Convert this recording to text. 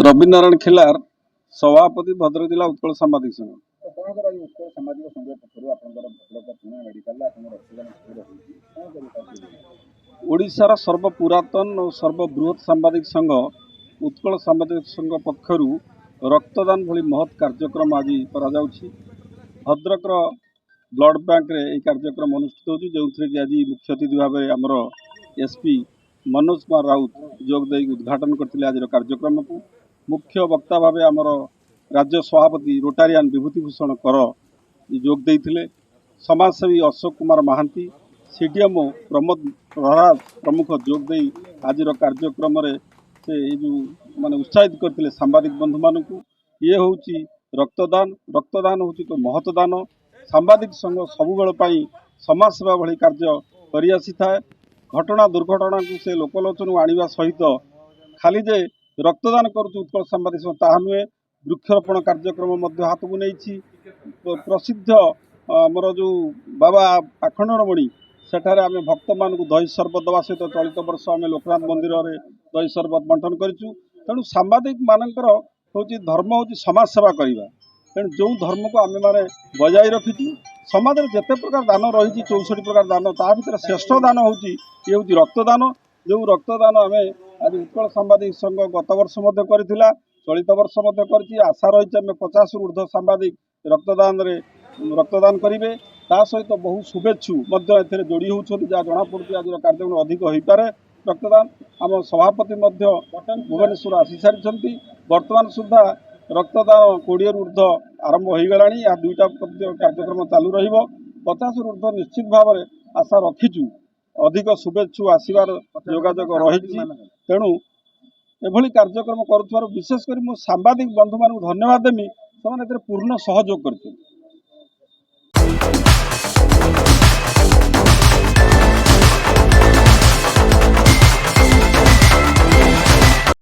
रविनारायण खिलार सभापति भद्रक जिला उत्कल सांबादिक संघ। ओडिशार सर्वपुरातन और सर्वबृहत सांबादिक संघ उत्कल सांबादिक संघ पक्षर रक्तदान भली महत् कार्यक्रम आज कराଯାଉଛି। भद्रक ब्लड बैंक रे यह कार्यक्रम अनुष्ठित होची, जो कि आज मुख्य अतिथि भाव में आमर एसपी मनोज कुमार राउत जोगदे उद्घाटन करते आज कार्यक्रम को। मुख्य वक्ता भाव आमर राज्य सभापति रोटारियान विभूतिभूषण कर जोगदे समाजसेवी अशोक कुमार महांती, सीडीएमओ प्रमोद प्रहराज प्रमुख जोगदे आज कार्यक्रम से जो माने उत्साहित करते सांबादिक बंधु मान ये हूँ रक्तदान। रक्तदान हूँ तो महत्दान। सांबादिक संघ सबुबेल समाज सेवा भली कार्य करि आसी थाए। घटना दुर्घटना को से लोकलोचन आनिबा सहित खाली जे रक्तदान करुछु उत्कल सांबादिक संघ ताहा नुहे, वृक्षरोपण कार्यक्रम हाथ को नहीं। प्रसिद्ध आमर जो बाबा आखंडमणि सेठारे आम भक्त मान दही सरबत दवा सहित चलित वर्ष आम लोकनाथ मंदिर में दही सरबत बंटन करूँ। तेणु सांबादिक मानकर हूँ धर्म हूँ समाज सेवा करवा। तेणु जो धर्म को आम मैंने बजाय रखीचु समाज में जिते प्रकार दान रही 64 प्रकार दान ता भर श्रेष्ठ दान हूँ ये हूँ रक्तदान। जो रक्तदान आम आज उत्कल सांबादिक संघ गत वर्ष करथिला, चलित वर्ष कर आशा रही आम 50 रु ऊर्ध्व सांबादिक रक्तदान करेंगे। ता सहित बहु शुभेच्छु जोड़ी होती जहाँ जना पड़ी आज कार्यक्रम अधिक हो पारे। रक्तदान आम सभापति भुवनेश्वर आसी सारी बर्तमान सुधा रक्तदान 20 रु ऊर्ध्व आरंभ हो गला। यह दुईटा कार्यक्रम चालू रहा। 50 रु ऊर्ध्व निश्चित भाव में आशा रखीचु अधिक शुभेच्छु आसबार जोगाजोग रही। तेणु एभली कार्यक्रम करुथार विशेषकर सांबादिक बंधु मान धन्यवाद देमी, से पूर्ण सहयोग करते।